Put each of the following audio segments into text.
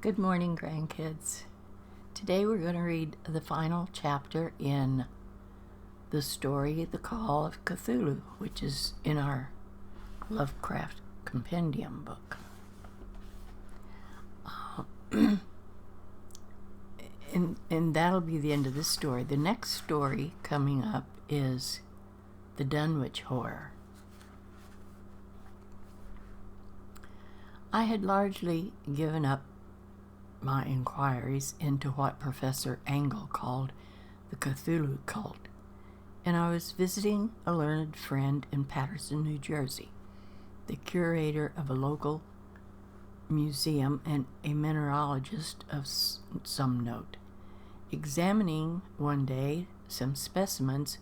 Good morning, grandkids. Today we're going to read the final chapter in the story, The Call of Cthulhu, which is in our Lovecraft compendium book. And that'll be the end of this story. The next story coming up is The Dunwich Horror. I had largely given up my inquiries into what Professor Angle called the Cthulhu cult, and I was visiting a learned friend in Paterson, New Jersey, the curator of a local museum and a mineralogist of some note. Examining one day some specimens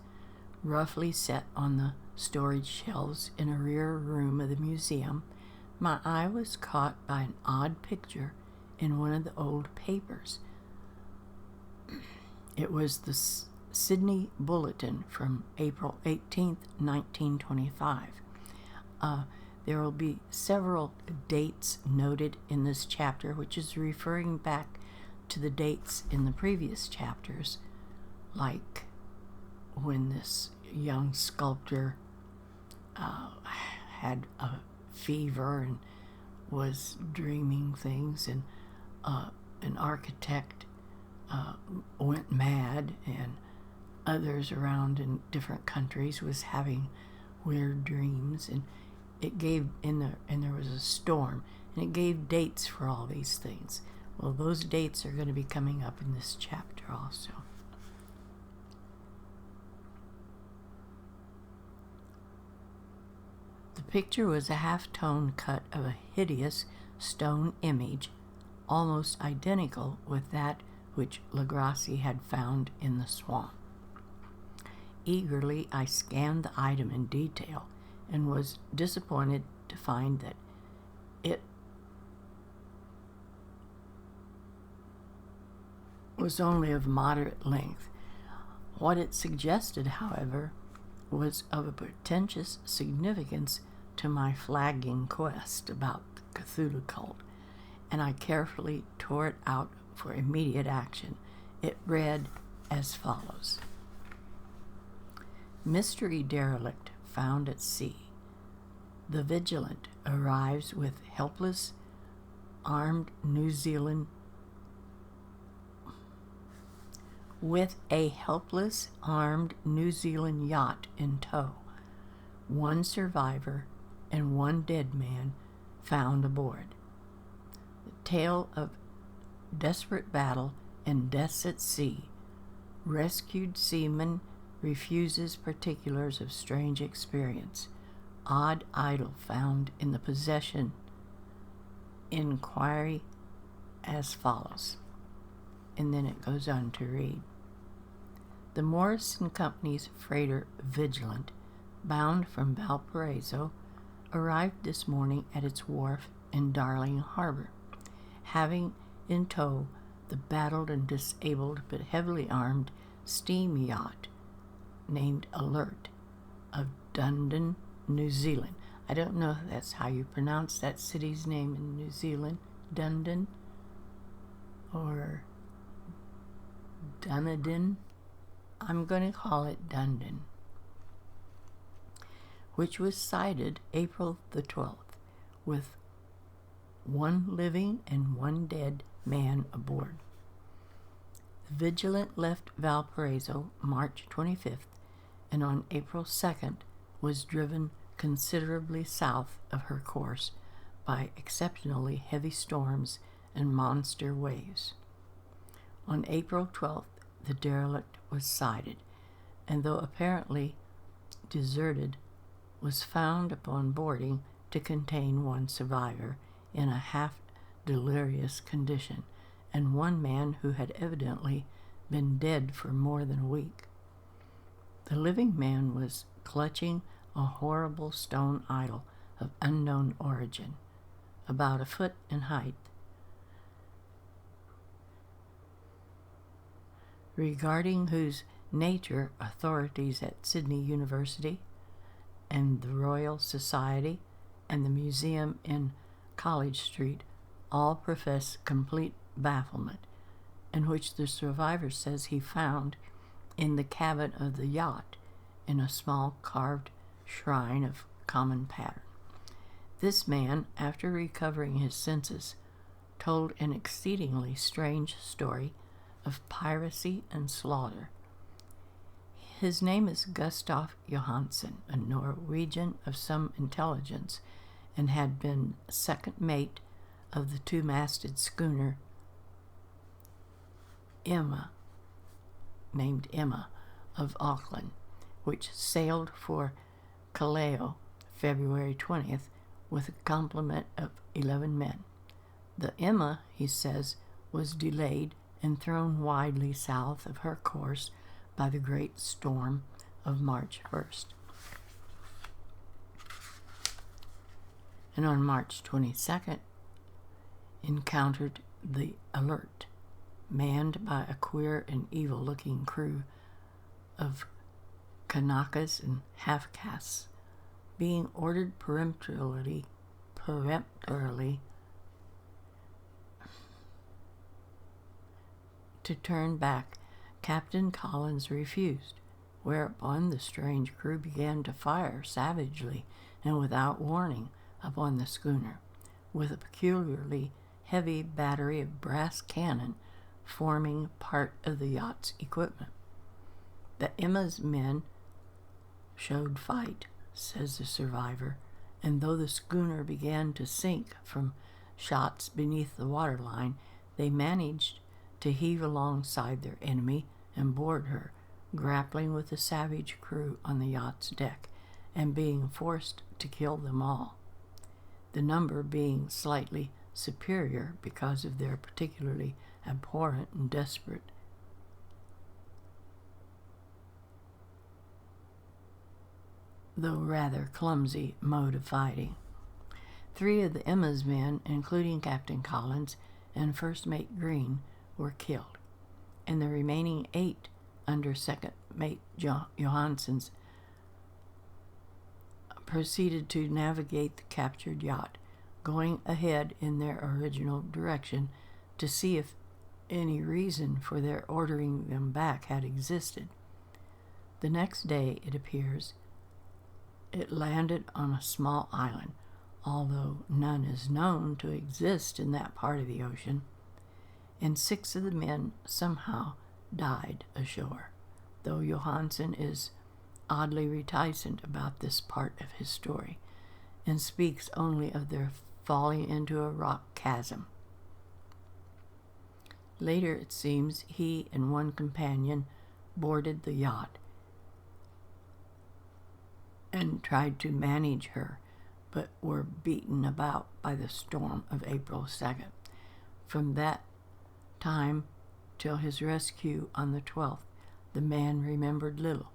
roughly set on the storage shelves in a rear room of the museum, my eye was caught by an odd picture in one of the old papers. It was the Sydney Bulletin from April 18th, 1925. There will be several dates noted in this chapter, which is referring back to the dates in the previous chapters, like when this young sculptor had a fever and was dreaming things, and an architect went mad, and others around in different countries was having weird dreams, and it gave and there was a storm, and it gave dates for all these things. Well, those dates are going to be coming up in this chapter also. The picture was a half-tone cut of a hideous stone image, almost identical with that which Legrasse had found in the swamp. Eagerly, I scanned the item in detail and was disappointed to find that it was only of moderate length. What it suggested, however, was of a portentous significance to my flagging quest about the Cthulhu cult, and I carefully tore it out for immediate action. It read as follows: Mystery derelict found at sea. The vigilant arrives with a helpless armed New Zealand yacht in tow. One survivor and one dead man found aboard. The tale of desperate battle and deaths at sea. Rescued seaman refuses particulars of strange experience. Odd idol found in the possession. Inquiry as follows. And then it goes on to read. The Morrison Company's freighter Vigilant, bound from Valparaiso, arrived this morning at its wharf in Darling Harbor, having in tow the battered and disabled but heavily armed steam yacht named Alert of Dunedin, New Zealand. I don't know if that's how you pronounce that city's name in New Zealand, Dunedin or Dunedin. I'm going to call it Dunedin, which was sighted April the 12th, with one living and one dead man aboard. The Vigilant left Valparaiso March 25th, and on April 2nd was driven considerably south of her course by exceptionally heavy storms and monster waves. On April 12th, the derelict was sighted, and though apparently deserted, was found upon boarding to contain one survivor in a half-delirious condition, and one man who had evidently been dead for more than a week. The living man was clutching a horrible stone idol of unknown origin, about a foot in height, regarding whose nature authorities at Sydney University and the Royal Society and the museum in College Street all profess complete bafflement, and which the survivor says he found in the cabin of the yacht in a small carved shrine of common pattern. This man, after recovering his senses, told an exceedingly strange story of piracy and slaughter. His name is Gustav Johansen, a Norwegian of some intelligence, and had been second mate of the two-masted schooner named Emma of Auckland, which sailed for Callao February 20th with a complement of 11 men. The Emma, he says, was delayed and thrown widely south of her course by the great storm of March 1st. And on March 22nd, encountered the Alert, manned by a queer and evil-looking crew of Kanakas and half-castes, being ordered peremptorily to turn back. Captain Collins refused, whereupon the strange crew began to fire savagely and without warning upon the schooner, with a peculiarly heavy battery of brass cannon forming part of the yacht's equipment. The Emma's men showed fight, says the survivor, and though the schooner began to sink from shots beneath the waterline, they managed to heave alongside their enemy and board her, grappling with the savage crew on the yacht's deck and being forced to kill them all, the number being slightly superior because of their particularly abhorrent and desperate though rather clumsy mode of fighting. 3 of the Emma's men, including Captain Collins and First Mate Green, were killed, and the remaining 8 under Second Mate Johansen's proceeded to navigate the captured yacht, going ahead in their original direction to see if any reason for their ordering them back had existed. The next day, it appears, it landed on a small island, although none is known to exist in that part of the ocean, and 6 of the men somehow died ashore, though Johansen is oddly reticent about this part of his story and speaks only of their falling into a rock chasm. Later, it seems, he and one companion boarded the yacht and tried to manage her, but were beaten about by the storm of April 2nd. From that time till his rescue on the 12th, the man remembered little,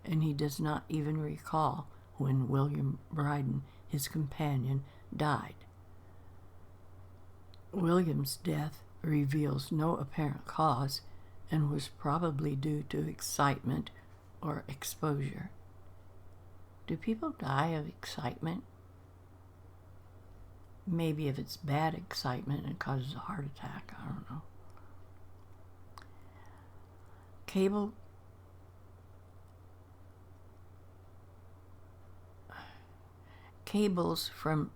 and he does not even recall when William Bryden, his companion, died. William's death reveals no apparent cause and was probably due to excitement or exposure. Do people die of excitement? Maybe if it's bad excitement, it causes a heart attack. I don't know. Cables from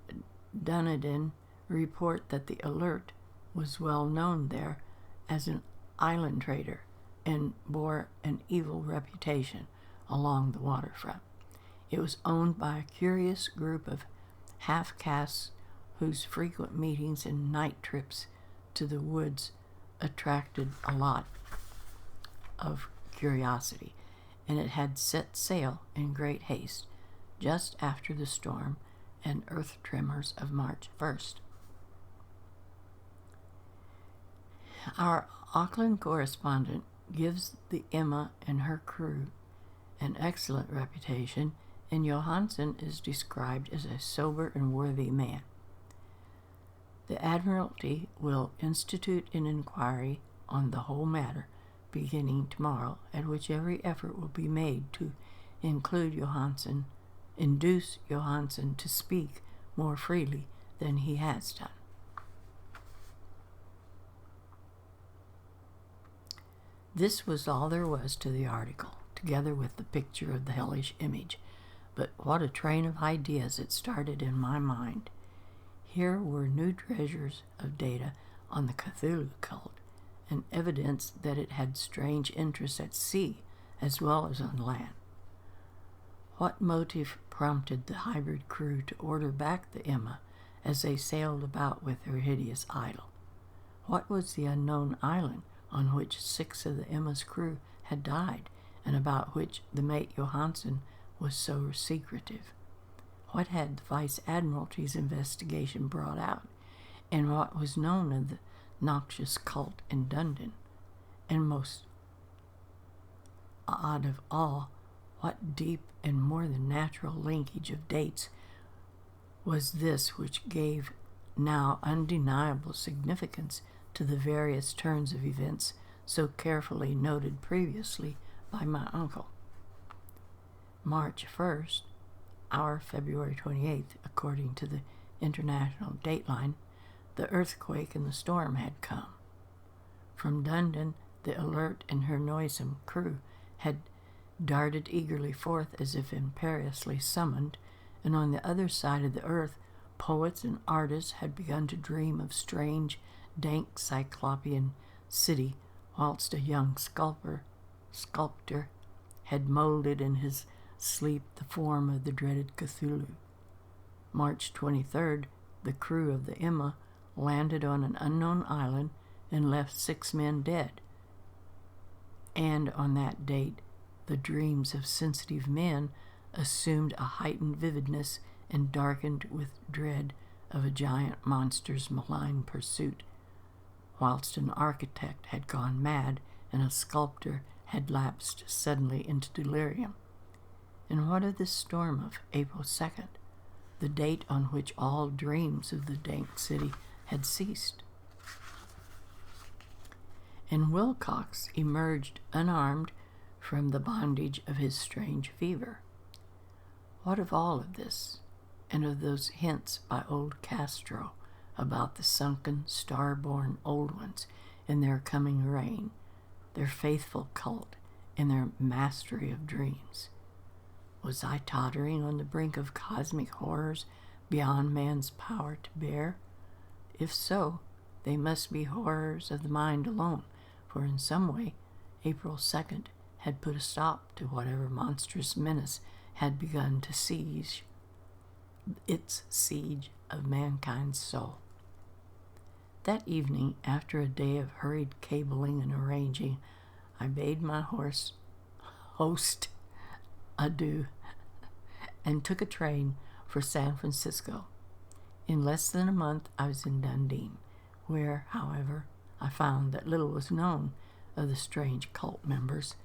Dunedin report that the Alert was well known there as an island trader and bore an evil reputation along the waterfront. It was owned by a curious group of half-castes whose frequent meetings and night trips to the woods attracted a lot of curiosity, and it had set sail in great haste just after the storm and earth tremors of March 1st. Our Auckland correspondent gives the Emma and her crew an excellent reputation, and Johansen is described as a sober and worthy man. The Admiralty will institute an inquiry on the whole matter beginning tomorrow, at which every effort will be made to induce Johansen to speak more freely than he has done. This was all there was to the article, together with the picture of the hellish image. But what a train of ideas it started in my mind. Here were new treasures of data on the Cthulhu cult, and evidence that it had strange interests at sea as well as on land. What motive prompted the hybrid crew to order back the Emma as they sailed about with her hideous idol? What was the unknown island on which 6 of the Emma's crew had died, and about which the mate Johansen was so secretive? What had the Vice Admiralty's investigation brought out, and what was known of the noxious cult in Dundon? And most odd of all, what deep and more than natural linkage of dates was this which gave now undeniable significance to the various turns of events so carefully noted previously by my uncle? March 1st, our February 28th, according to the international dateline, the earthquake and the storm had come. From Dundon, the Alert and her noisome crew had darted eagerly forth as if imperiously summoned, and on the other side of the earth, poets and artists had begun to dream of strange, dank cyclopean city, whilst a young sculptor had molded in his sleep the form of the dreaded Cthulhu. March 23rd, the crew of the Emma landed on an unknown island and left 6 men dead. And on that date, the dreams of sensitive men assumed a heightened vividness and darkened with dread of a giant monster's malign pursuit, whilst an architect had gone mad and a sculptor had lapsed suddenly into delirium. And what of this storm of April 2nd, the date on which all dreams of the dank city had ceased? And Wilcox emerged unarmed from the bondage of his strange fever. What of all of this, and of those hints by old Castro about the sunken, star-born old ones in their coming reign, their faithful cult, and their mastery of dreams? Was I tottering on the brink of cosmic horrors beyond man's power to bear? If so, they must be horrors of the mind alone, for in some way April 2nd had put a stop to whatever monstrous menace had begun to siege its siege of mankind's soul. That evening, after a day of hurried cabling and arranging, I bade my host adieu and took a train for San Francisco. In less than a month I was in Dundee, where, however, I found that little was known of the strange cult members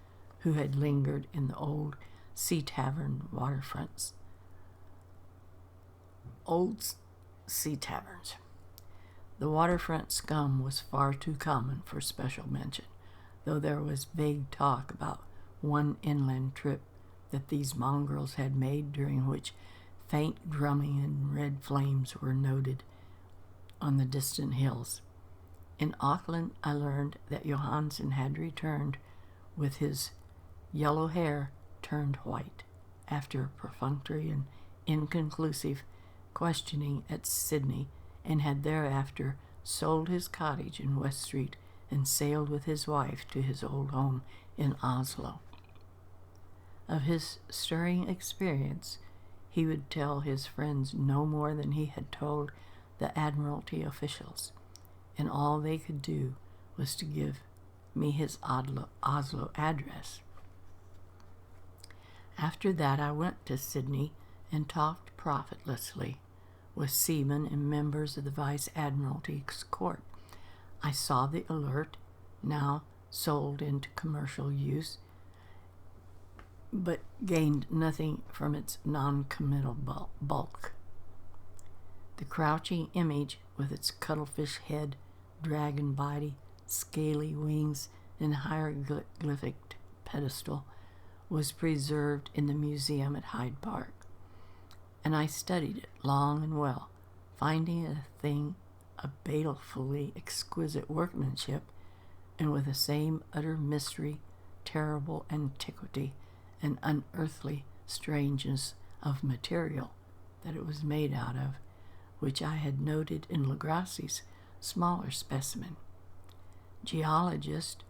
who had lingered in the old sea tavern waterfronts. Old sea taverns. The waterfront scum was far too common for special mention, though there was vague talk about one inland trip that these mongrels had made, during which faint drumming and red flames were noted on the distant hills. In Auckland, I learned that Johansen had returned with his yellow hair turned white after a perfunctory and inconclusive questioning at Sydney, and had thereafter sold his cottage in West Street and sailed with his wife to his old home in Oslo. Of his stirring experience, he would tell his friends no more than he had told the Admiralty officials, and all they could do was to give me his Oslo address. After that, I went to Sydney and talked profitlessly with seamen and members of the Vice Admiralty's court. I saw the Alert, now sold into commercial use, but gained nothing from its non-committal bulk. The crouching image, with its cuttlefish head, dragon body, scaly wings, and hieroglyphic pedestal, was preserved in the museum at Hyde Park, and I studied it long and well, finding it a thing of balefully exquisite workmanship, and with the same utter mystery, terrible antiquity, and unearthly strangeness of material that it was made out of, which I had noted in Legrassi's smaller specimen. Geologist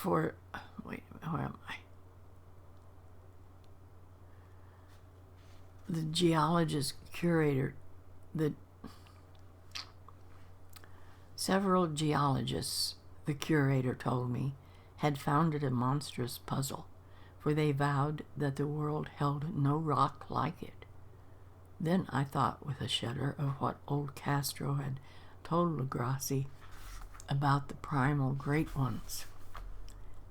where am I? The geologist curator, several geologists, the curator told me, had found it a monstrous puzzle, for they vowed that the world held no rock like it. Then I thought with a shudder of what old Castro had told Legrassi about the primal great ones.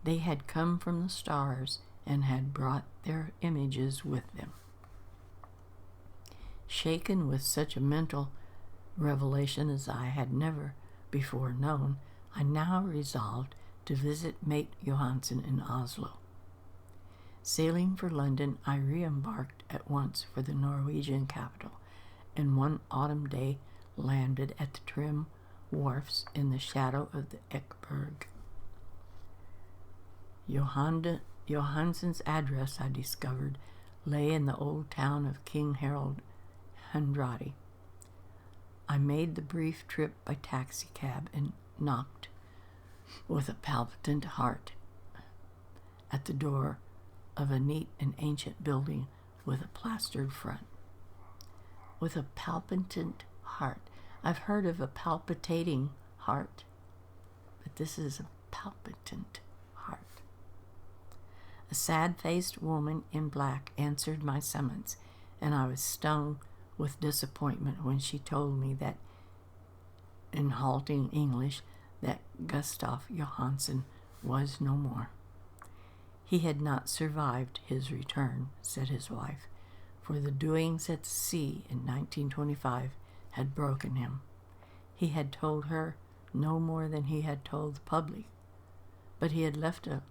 They had come from the stars and had brought their images with them. Shaken with such a mental revelation as I had never before known, I now resolved to visit mate Johansen in Oslo. Sailing for London, I re-embarked at once for the Norwegian capital, and one autumn day landed at the trim wharfs in the shadow of the Ekberg. Johansen's address, I discovered, lay in the old town of King Harold Andrade. I made the brief trip by taxicab and knocked with a palpitant heart at the door of a neat and ancient building with a plastered front. With a palpitant heart. I've heard of a palpitating heart, but this is a palpitant heart. A sad-faced woman in black answered my summons, and I was stung with disappointment when she told me that, in halting English, that Gustav Johansen was no more. He had not survived his return, said his wife, for the doings at sea in 1925 had broken him. He had told her no more than he had told the public, but he had left a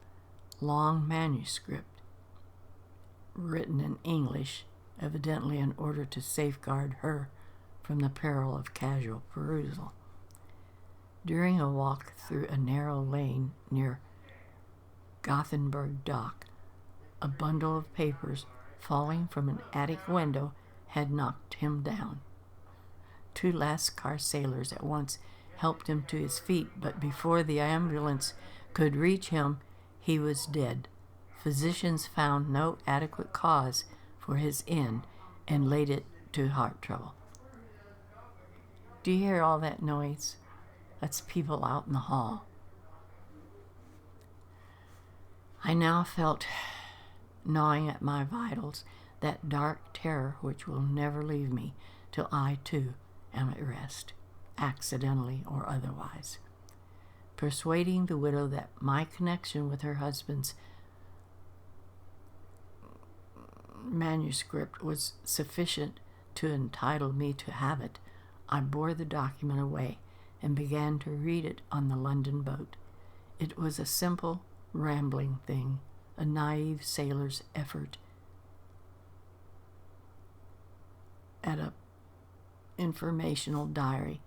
long manuscript written in English, evidently in order to safeguard her from the peril of casual perusal. During a walk through a narrow lane near Gothenburg dock, a bundle of papers falling from an attic window had knocked him down. 2 Lascar sailors at once helped him to his feet, but before the ambulance could reach him, he was dead. Physicians found no adequate cause for his end and laid it to heart trouble. Do you hear all that noise? That's people out in the hall. I now felt, gnawing at my vitals, that dark terror which will never leave me till I, too, am at rest, accidentally or otherwise. Persuading the widow that my connection with her husband's manuscript was sufficient to entitle me to have it, I bore the document away and began to read it on the London boat. It was a simple, rambling thing, a naive sailor's effort at an informational diary,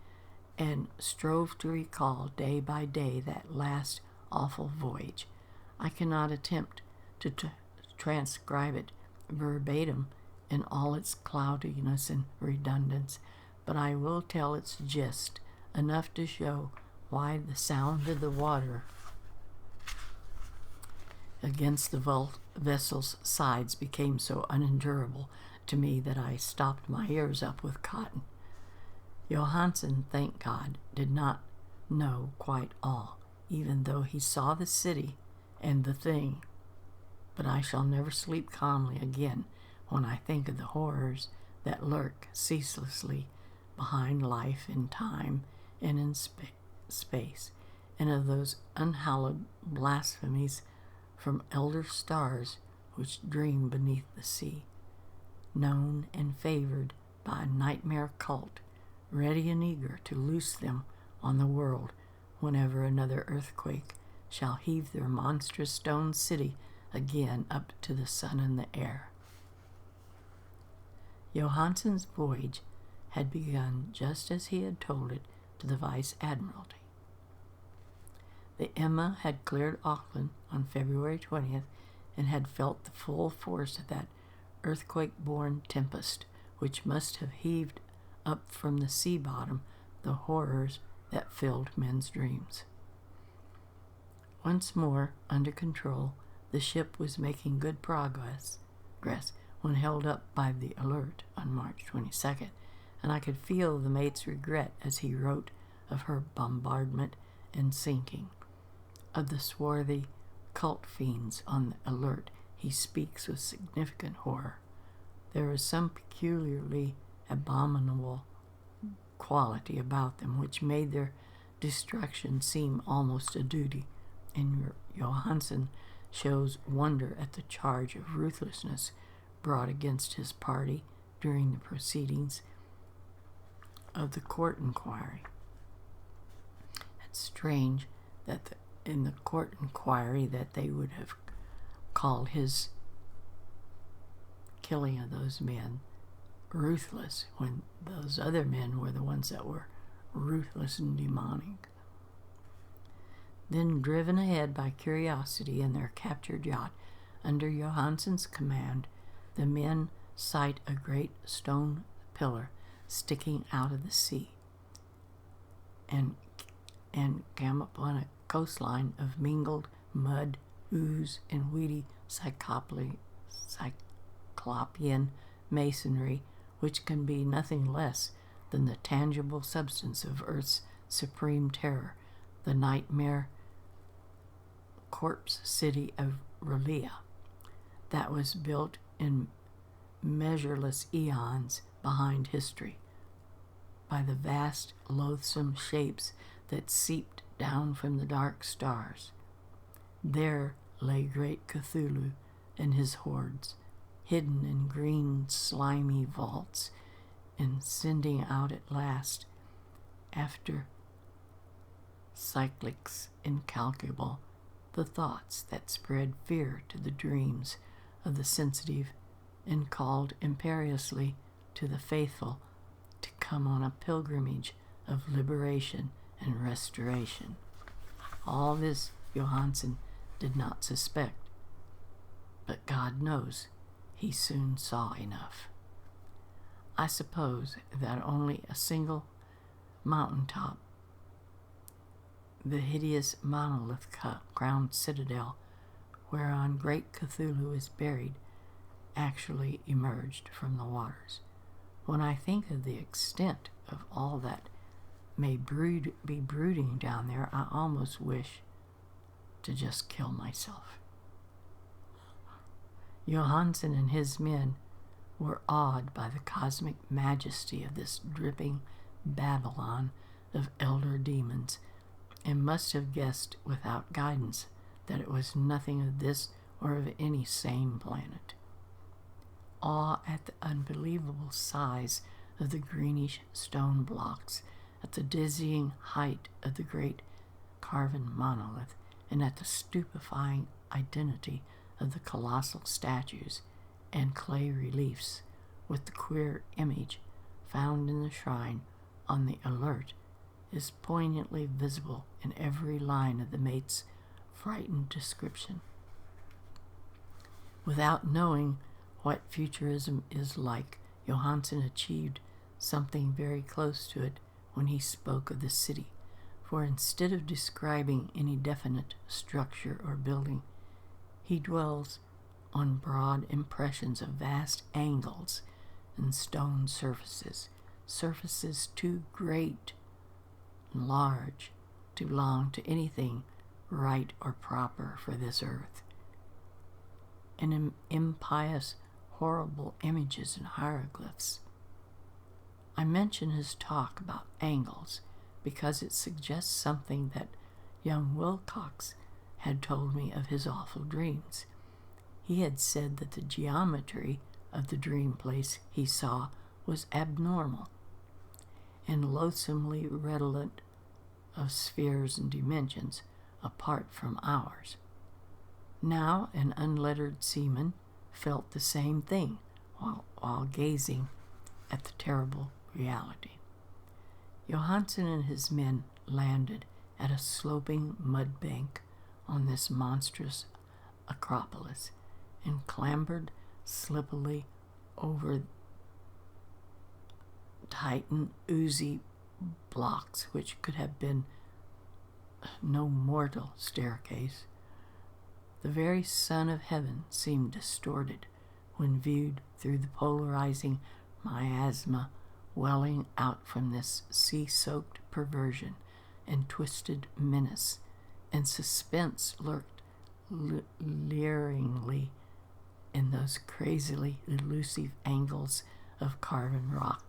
and strove to recall day by day that last awful voyage. I cannot attempt to transcribe it verbatim in all its cloudiness and redundance, but I will tell its gist, enough to show why the sound of the water against the vessel's sides became so unendurable to me that I stopped my ears up with cotton. Johansen, thank God, did not know quite all, even though he saw the city and the thing. But I shall never sleep calmly again when I think of the horrors that lurk ceaselessly behind life in time and in space, and of those unhallowed blasphemies from elder stars which dream beneath the sea, known and favored by a nightmare cult, ready and eager to loose them on the world whenever another earthquake shall heave their monstrous stone city again up to the sun and the air. Johansen's voyage had begun just as he had told it to the Vice Admiralty. The Emma had cleared Auckland on February 20th and had felt the full force of that earthquake-born tempest, which must have heaved up from the sea bottom the horrors that filled men's dreams. Once more under control, the ship was making good progress when held up by the Alert on March 22nd, and I could feel the mate's regret as he wrote of her bombardment and sinking. Of the swarthy cult fiends on the Alert, he speaks with significant horror. There is some peculiarly abominable quality about them which made their destruction seem almost a duty, and Johansen shows wonder at the charge of ruthlessness brought against his party during the proceedings of the court inquiry. It's strange that in the court inquiry that they would have called his killing of those men ruthless, when those other men were the ones that were ruthless and demonic. Then, driven ahead by curiosity in their captured yacht, under Johansen's command, the men sight a great stone pillar sticking out of the sea, and come upon a coastline of mingled mud, ooze, and weedy cyclopean masonry, which can be nothing less than the tangible substance of Earth's supreme terror, the nightmare corpse city of Relea, that was built in measureless eons behind history by the vast, loathsome shapes that seeped down from the dark stars. There lay great Cthulhu and his hordes, hidden in green, slimy vaults, and sending out at last, after cyclics incalculable, the thoughts that spread fear to the dreams of the sensitive and called imperiously to the faithful to come on a pilgrimage of liberation and restoration. All this Johansen did not suspect, but God knows he soon saw enough. I suppose that only a single mountaintop, the hideous monolith-crowned citadel whereon great Cthulhu is buried, actually emerged from the waters. When I think of the extent of all that may be brooding down there, I almost wish to just kill myself. Johansen and his men were awed by the cosmic majesty of this dripping Babylon of elder demons, and must have guessed without guidance that it was nothing of this or of any sane planet. Awe at the unbelievable size of the greenish stone blocks, at the dizzying height of the great carven monolith, and at the stupefying identity of the colossal statues and clay reliefs with the queer image found in the shrine on the Alert, is poignantly visible in every line of the mate's frightened description. Without knowing what futurism is like, Johansen achieved something very close to it when he spoke of the city, for instead of describing any definite structure or building, he dwells on broad impressions of vast angles and stone surfaces too great and large to belong to anything right or proper for this earth, and impious, horrible images and hieroglyphs. I mention his talk about angles because it suggests something that young Wilcox had told me of his awful dreams. He had said that the geometry of the dream place he saw was abnormal and loathsomely redolent of spheres and dimensions apart from ours. Now an unlettered seaman felt the same thing while gazing at the terrible reality. Johansen and his men landed at a sloping mud bank on this monstrous acropolis and clambered slippily over Titan oozy blocks which could have been no mortal staircase. The very sun of heaven seemed distorted when viewed through the polarizing miasma welling out from this sea-soaked perversion and twisted menace, and suspense lurked leeringly in those crazily elusive angles of carven rock.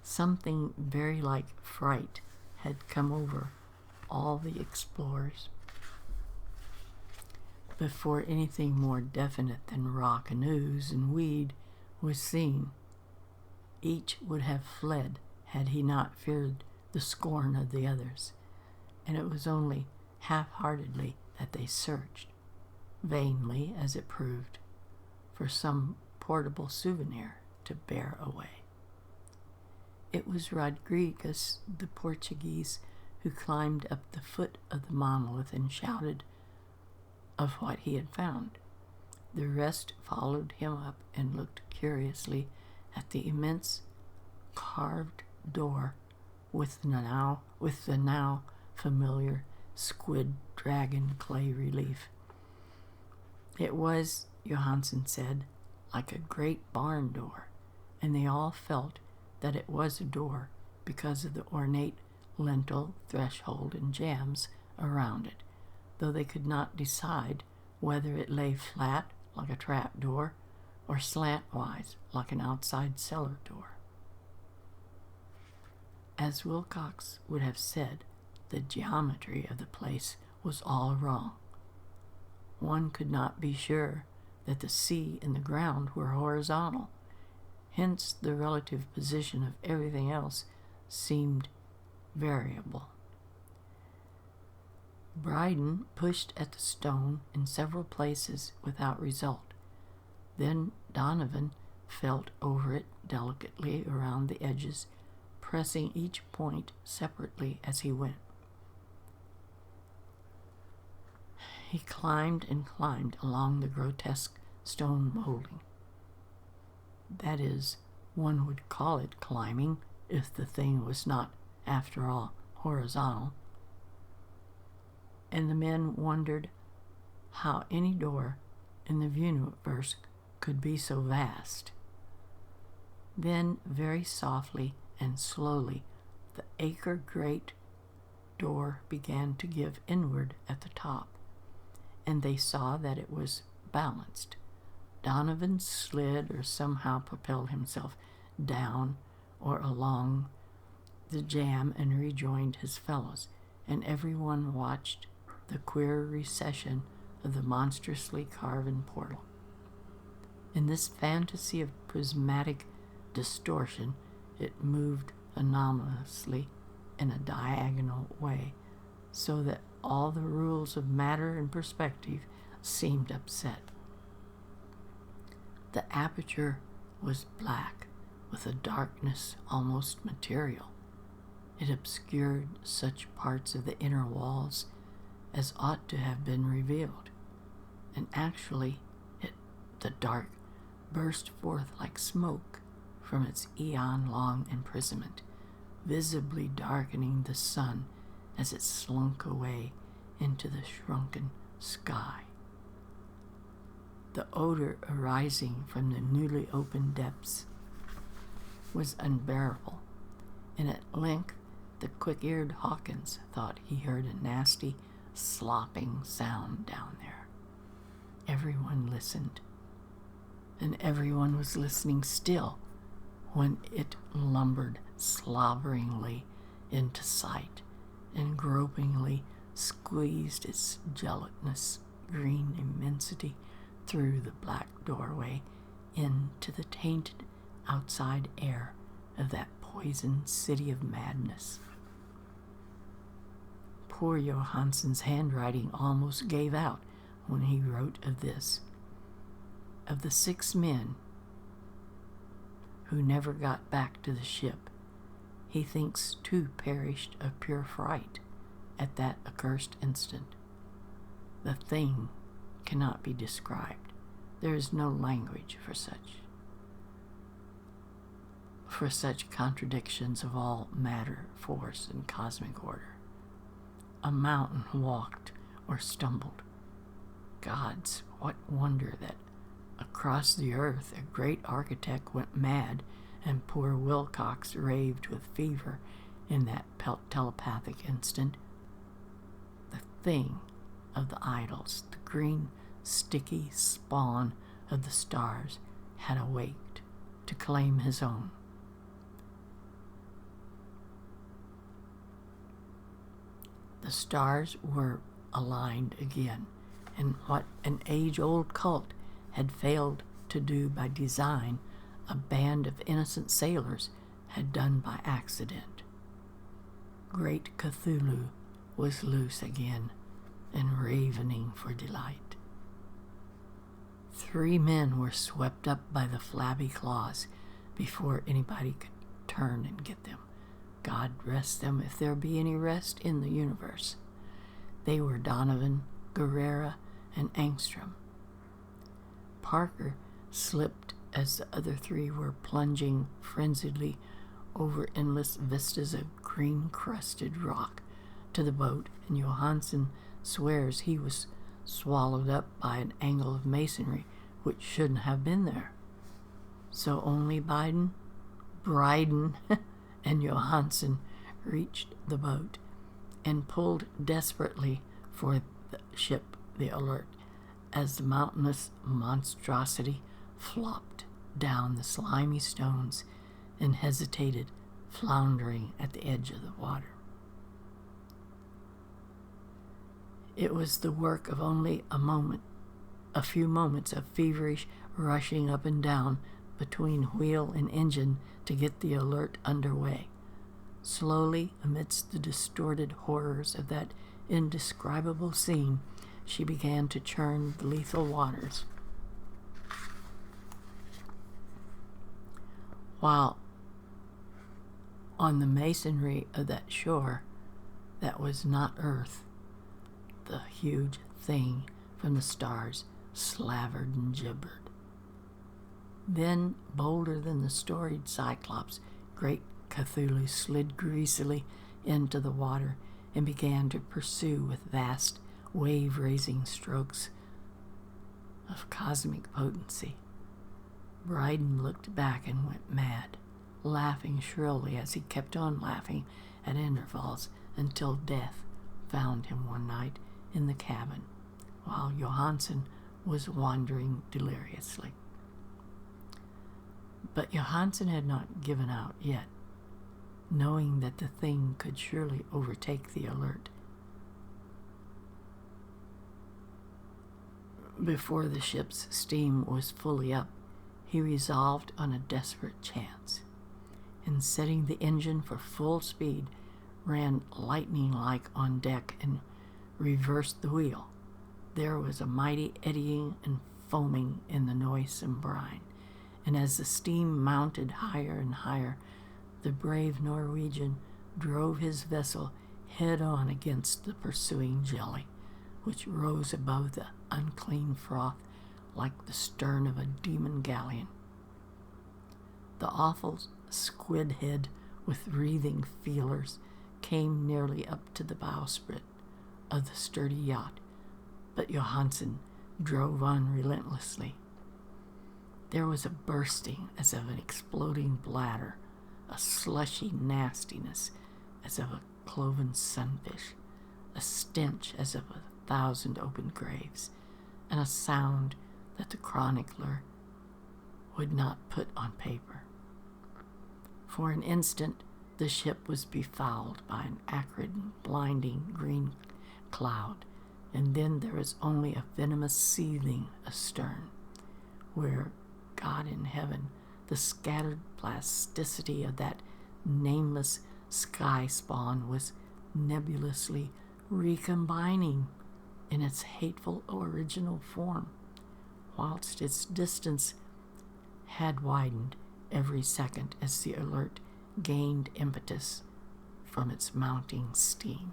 Something very like fright had come over all the explorers before anything more definite than rock and ooze and weed was seen. Each would have fled had he not feared the scorn of the others, and it was only half-heartedly that they searched, vainly as it proved, for some portable souvenir to bear away. It was Rodriguez, the Portuguese, who climbed up the foot of the monolith and shouted of what he had found. The rest followed him up and looked curiously at the immense carved door with the now familiar squid dragon clay relief. It was, Johansen said, like a great barn door, and they all felt that it was a door because of the ornate lintel, threshold, and jambs around it, though they could not decide whether it lay flat like a trap door or slantwise like an outside cellar door. As Wilcox would have said, the geometry of the place was all wrong. One could not be sure that the sea and the ground were horizontal. Hence the relative position of everything else seemed variable. Bryden pushed at the stone in several places without result. Then Donovan felt over it delicately around the edges, pressing each point separately as he went. He climbed and climbed along the grotesque stone molding. That is, one would call it climbing if the thing was not, after all, horizontal. And the men wondered how any door in the universe could be so vast. Then, very softly and slowly, the acre-great door began to give inward at the top, and they saw that it was balanced. Donovan slid or somehow propelled himself down or along the jamb and rejoined his fellows, and everyone watched the queer recession of the monstrously carven portal. In this fantasy of prismatic distortion, it moved anomalously in a diagonal way, so that all the rules of matter and perspective seemed upset. The aperture was black, with a darkness almost material. It obscured such parts of the inner walls as ought to have been revealed, and actually the dark burst forth like smoke from its eon-long imprisonment, visibly darkening the sun as it slunk away into the shrunken sky. The odor arising from the newly opened depths was unbearable, and at length the quick-eared Hawkins thought he heard a nasty, slopping sound down there. Everyone listened, and everyone was listening still when it lumbered slobberingly into sight and gropingly squeezed its gelatinous green immensity through the black doorway into the tainted outside air of that poisoned city of madness. Poor Johansen's handwriting almost gave out when he wrote of this. Of the 6 men who never got back to the ship. He thinks 2 perished of pure fright at that accursed instant. The thing cannot be described. There is no language for such contradictions of all matter, force, and cosmic order. A mountain walked or stumbled. Gods, what wonder that across the earth a great architect went mad and poor Wilcox raved with fever in that telepathic instant. The thing of the idols, the green, sticky spawn of the stars, had awaked to claim his own. The stars were aligned again, and what an age-old cult had failed to do by design, a band of innocent sailors had done by accident. Great Cthulhu was loose again and ravening for delight. 3 men were swept up by the flabby claws before anybody could turn and get them. God rest them if there be any rest in the universe. They were Donovan, Guerrera, and Angstrom. Parker slipped as the other 3 were plunging frenziedly over endless vistas of green-crusted rock to the boat, and Johansen swears he was swallowed up by an angle of masonry which shouldn't have been there. So only Bryden, and Johansen reached the boat and pulled desperately for the ship, the Alert, as the mountainous monstrosity flopped down the slimy stones and hesitated, floundering at the edge of the water. It was the work of only a few moments of feverish rushing up and down between wheel and engine to get the Alert underway. Slowly, amidst the distorted horrors of that indescribable scene, she began to churn the lethal waters, while on the masonry of that shore that was not earth, the huge thing from the stars slavered and gibbered. Then, bolder than the storied Cyclops, great Cthulhu slid greasily into the water and began to pursue with vast, wave-raising strokes of cosmic potency. Bryden looked back and went mad, laughing shrilly as he kept on laughing at intervals until death found him one night in the cabin, while Johansen was wandering deliriously. But Johansen had not given out yet, knowing that the thing could surely overtake the Alert before the ship's steam was fully up. He resolved on a desperate chance, and setting the engine for full speed, ran lightning-like on deck and reversed the wheel. There was a mighty eddying and foaming in the noisome brine, and as the steam mounted higher and higher, the brave Norwegian drove his vessel head-on against the pursuing jelly, which rose above the unclean froth like the stern of a demon galleon. The awful squid head with wreathing feelers came nearly up to the bowsprit of the sturdy yacht, but Johansen drove on relentlessly. There was a bursting as of an exploding bladder, a slushy nastiness as of a cloven sunfish, a stench as of 1,000 open graves, and a sound that the chronicler would not put on paper. For an instant, the ship was befouled by an acrid and blinding green cloud, and then there was only a venomous seething astern, where, God in heaven, the scattered plasticity of that nameless sky spawn was nebulously recombining in its hateful original form. Whilst its distance had widened, every second as the alert gained impetus from its mounting steam.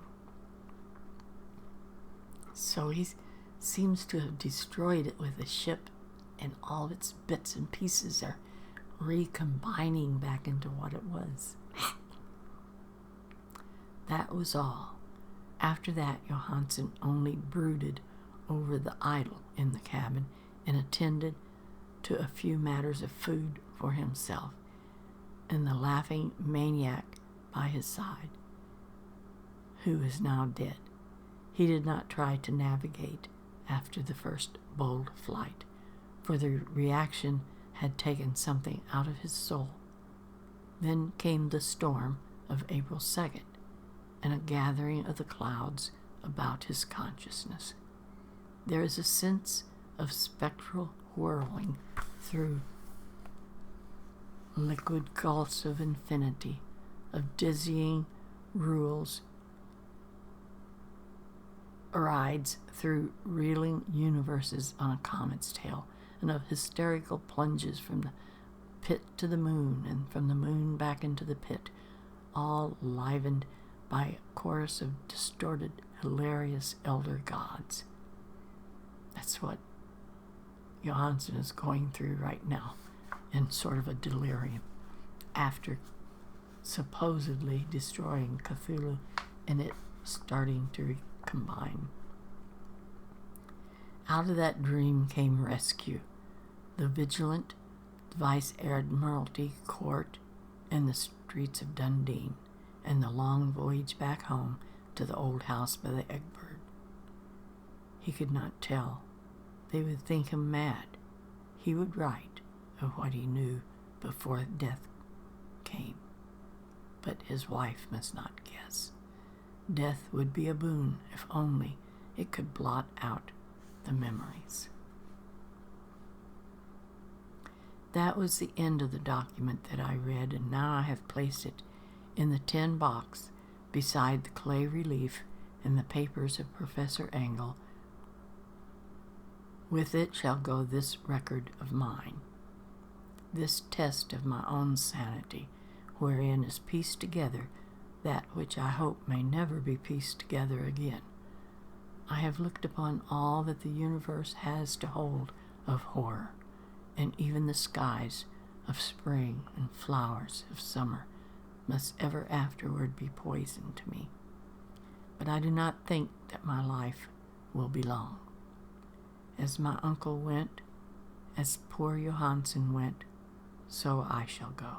So he seems to have destroyed it with the ship, and all of its bits and pieces are recombining back into what it was. That was all. After that, Johansen only brooded over the idol in the cabin and attended to a few matters of food for himself and the laughing maniac by his side, who is now dead. He did not try to navigate after the first bold flight, for the reaction had taken something out of his soul. Then came the storm of April 2nd, and a gathering of the clouds about his consciousness. There is a sense of spectral whirling through liquid gulfs of infinity, of dizzying rules, rides through reeling universes on a comet's tail, and of hysterical plunges from the pit to the moon and from the moon back into the pit, all livened by a chorus of distorted, hilarious elder gods. That's what Johansen is going through right now, in sort of a delirium, after supposedly destroying Cthulhu and it starting to recombine. Out of that dream came rescue, the vigilant Vice Admiralty Court and the streets of Dundee, and the long voyage back home to the old house by the Eggbird. He could not tell. They would think him mad. He would write of what he knew before death came. But his wife must not guess. Death would be a boon if only it could blot out the memories. That was the end of the document that I read, and now I have placed it in the tin box beside the clay relief and the papers of Professor Engel. With it shall go this record of mine, this test of my own sanity, wherein is pieced together that which I hope may never be pieced together again. I have looked upon all that the universe has to hold of horror, and even the skies of spring and flowers of summer must ever afterward be poison to me. But I do not think that my life will be long. As my uncle went, as poor Johansen went, so I shall go.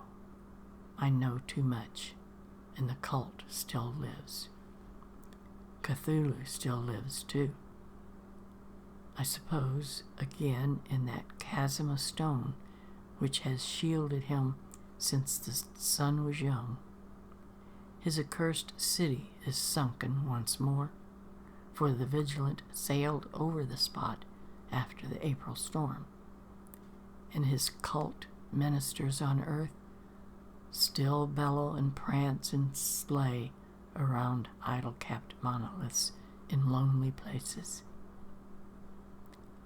I know too much, and the cult still lives. Cthulhu still lives too. I suppose, again, in that chasm of stone which has shielded him since the sun was young. His accursed city is sunken once more, for the vigilant sailed over the spot after the April storm, and his cult ministers on earth still bellow and prance and slay around idol-capped monoliths in lonely places.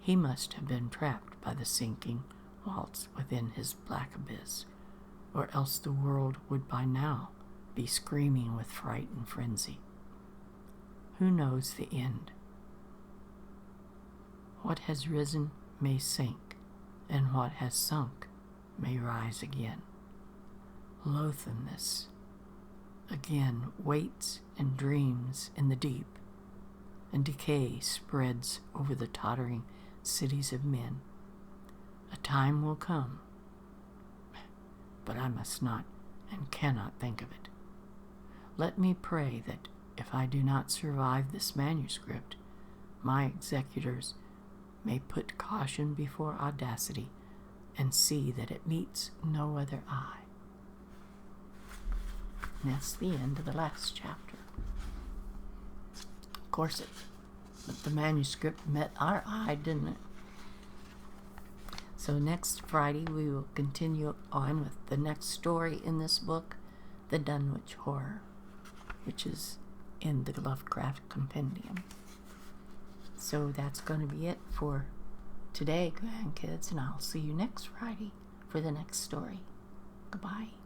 He must have been trapped by the sinking waltz within his black abyss, or else the world would by now be screaming with fright and frenzy. Who knows the end? What has risen may sink, and what has sunk may rise again. Loathsomeness again waits and dreams in the deep, and decay spreads over the tottering cities of men. A time will come, but I must not and cannot think of it. Let me pray that if I do not survive this manuscript, my executors may put caution before audacity and see that it meets no other eye. And that's the end of the last chapter. Of course, the manuscript met our eye, didn't it? So next Friday we will continue on with the next story in this book, The Dunwich Horror, which is in the Lovecraft Compendium. So that's going to be it for today, grandkids, and I'll see you next Friday for the next story. Goodbye.